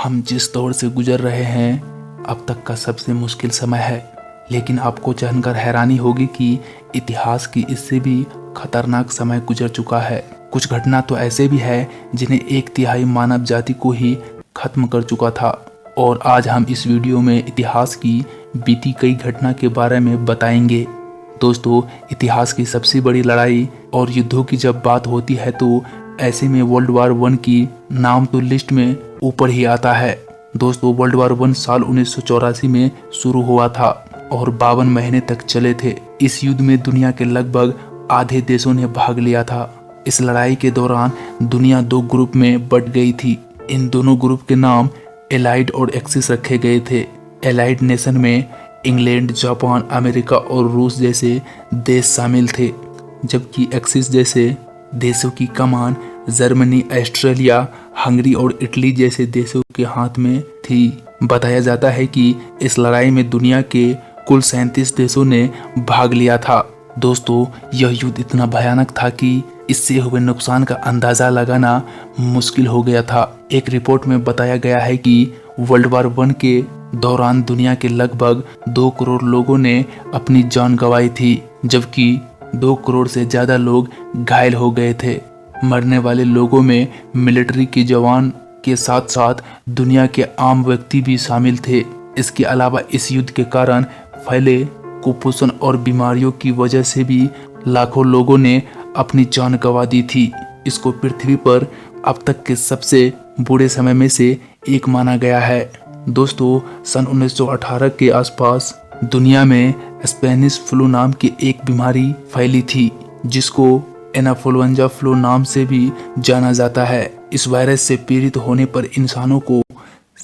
हम जिस दौर से गुजर रहे हैं अब तक का सबसे मुश्किल समय है, लेकिन आपको जानकर हैरानी होगी कि इतिहास की इससे भी खतरनाक समय गुजर चुका है। कुछ घटना तो ऐसे भी है जिन्हें 1/3 मानव जाति को ही खत्म कर चुका था। और आज हम इस वीडियो में इतिहास की बीती कई घटना के बारे में बताएंगे। दोस्तों, इतिहास की सबसे बड़ी लड़ाई और युद्धों की जब बात होती है तो ऐसे में वर्ल्ड वार 1 की नाम तो लिस्ट में ऊपर ही आता है। दोस्तों, वर्ल्ड वार 1 साल 1984 में शुरू हुआ था और 52 महीने तक चले थे। इस युद्ध में दुनिया के लगभग आधे देशों ने भाग लिया था। इस लड़ाई के दौरान दुनिया 2 ग्रुप में बट गई थी। इन दोनों ग्रुप के नाम एलाइड और एक्सिस रखे गए थे। एलाइड नेशन में इंग्लैंड, जापान, अमेरिका और रूस जैसे देश शामिल थे, जबकि एक्सिस जैसे देशों की कमान जर्मनी, ऑस्ट्रेलिया, हंगरी और इटली जैसे देशों के हाथ में थी। बताया जाता है कि इस लड़ाई में दुनिया के कुल 37 देशों ने भाग लिया था। दोस्तों, यह युद्ध इतना भयानक था कि इससे हुए नुकसान का अंदाजा लगाना मुश्किल हो गया था। एक रिपोर्ट में बताया गया है कि वर्ल्ड वार 1 के दौरान दुनिया के लगभग 2 करोड़ लोगों ने अपनी जान गंवाई थी, जबकि 2 करोड़ से ज्यादा लोग घायल हो गए थे। मरने वाले लोगों में मिलिट्री के जवान के साथ साथ दुनिया के आम व्यक्ति भी शामिल थे। इसके अलावा इस युद्ध के कारण फैले कुपोषण और बीमारियों की वजह से भी लाखों लोगों ने अपनी जान गंवा दी थी। इसको पृथ्वी पर अब तक के सबसे बुरे समय में से एक माना गया है। दोस्तों, सन 1918 के आसपास दुनिया में स्पेनिश फ्लू नाम की एक बीमारी फैली थी, जिसको एनाफोल्वंजा फ्लू नाम से भी जाना जाता है। इस वायरस से पीड़ित होने पर इंसानों को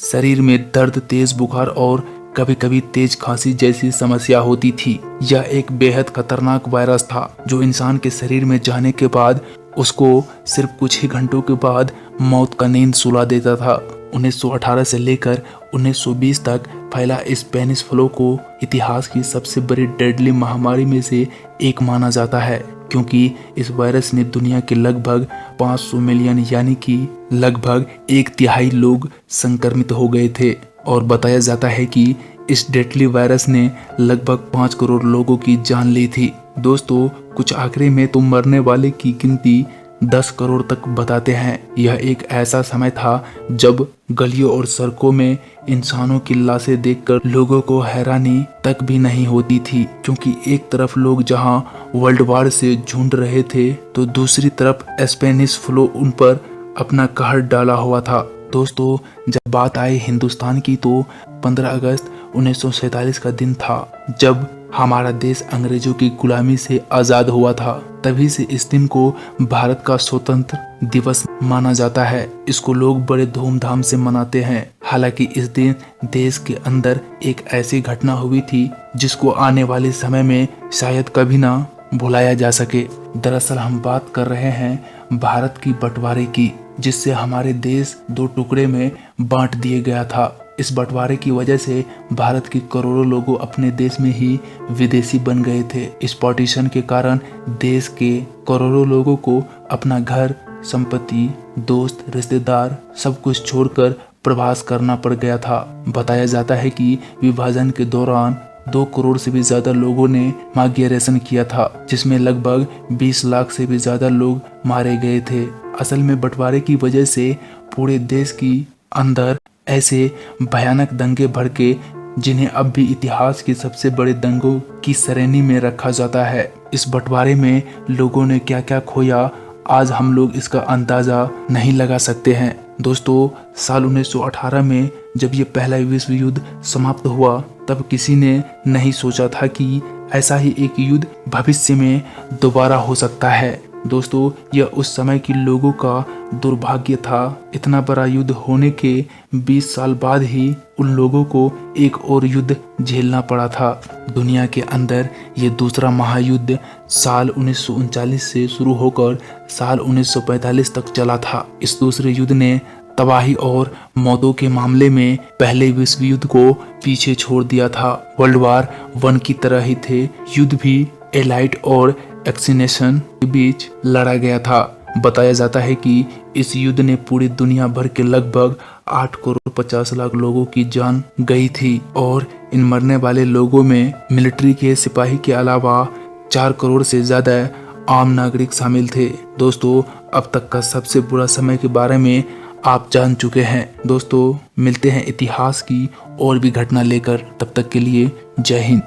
शरीर में दर्द, तेज बुखार और कभी कभी तेज खांसी जैसी समस्या होती थी। यह एक बेहद खतरनाक वायरस था जो इंसान के शरीर में जाने के बाद उसको सिर्फ कुछ ही घंटों के बाद मौत का नींद सुला देता था। 1918 से लेकर 1920 तक फैला स्पेनिश फ्लू को इतिहास की सबसे बड़ी डेडली महामारी में से एक माना जाता है, क्योंकि इस वायरस ने दुनिया के लगभग 500 मिलियन यानी कि लगभग 1/3 लोग संक्रमित हो गए थे। और बताया जाता है कि इस डेडली वायरस ने लगभग 5 करोड़ लोगों की जान ली थी। दोस्तों, कुछ आंकड़े में तो मरने वाले की गिनती 10 करोड़ तक बताते हैं। यह एक ऐसा समय था जब गलियों और सड़कों में इंसानों की लाशें देखकर लोगों को हैरानी तक भी नहीं होती थी, क्योंकि एक तरफ लोग जहां वर्ल्ड वार से जूझ रहे थे तो दूसरी तरफ स्पेनिश फ्लू उन पर अपना कहर डाला हुआ था। दोस्तों, जब बात आई हिंदुस्तान की तो 15 अगस्त 1947 का दिन था जब हमारा देश अंग्रेजों की गुलामी से आजाद हुआ था। तभी से इस दिन को भारत का स्वतंत्र दिवस माना जाता है। इसको लोग बड़े धूमधाम से मनाते हैं। हालांकि इस दिन देश के अंदर एक ऐसी घटना हुई थी जिसको आने वाले समय में शायद कभी ना भुलाया जा सके। दरअसल हम बात कर रहे हैं भारत की बंटवारे की, जिससे हमारे देश 2 टुकड़े में बांट दिया गया था। इस बंटवारे की वजह से भारत के करोड़ों लोग अपने देश में ही विदेशी बन गए थे। इस पार्टीशन के कारण देश के करोड़ों लोगों को अपना घर, संपत्ति, दोस्त, रिश्तेदार सब कुछ छोड़कर प्रवास करना पड़ गया था। बताया जाता है कि विभाजन के दौरान 2 करोड़ से भी ज्यादा लोगों ने माइग्रेशन किया था, जिसमें लगभग 20 लाख से भी ज्यादा लोग मारे गए थे। असल में बंटवारे की वजह से पूरे देश की अंदर ऐसे भयानक दंगे भड़के जिन्हें अब भी इतिहास के सबसे बड़े दंगों की श्रेणी में रखा जाता है। इस बंटवारे में लोगों ने क्या क्या खोया आज हम लोग इसका अंदाजा नहीं लगा सकते हैं। दोस्तों, साल 1918 में जब ये पहला विश्व युद्ध समाप्त हुआ तब किसी ने नहीं सोचा था कि ऐसा ही एक युद्ध भविष्य में दोबारा हो सकता है। दोस्तों, यह उस समय के लोगों का दुर्भाग्य था। इतना बड़ा युद्ध होने के 20 साल बाद ही उन लोगों को एक और युद्ध झेलना पड़ा था। दुनिया के अंदर ये दूसरा महायुद्ध साल 1939 से शुरू होकर साल 1945 तक चला था। इस दूसरे युद्ध ने तबाही और मौतों के मामले में पहले विश्व युद्ध को पीछे छोड़ दिया था। वर्ल्ड वार 1 की तरह ही थे। युद्ध भी एलाइट और एक्सिनेशन के बीच लड़ा गया था। बताया जाता है कि इस युद्ध ने पूरी दुनिया भर के लगभग 8 करोड़ 50 लाख लोगों की जान गई थी और इन मरने वाले लोगों में मिलिट्री के सिपाही के अलावा 4 करोड़ से ज्यादा आम नागरिक शामिल थे। दोस्तों, अब तक का सबसे बुरा समय के बारे में आप जान चुके हैं। दोस्तों, मिलते हैं इतिहास की और भी घटना लेकर, तब तक के लिए जय हिंद।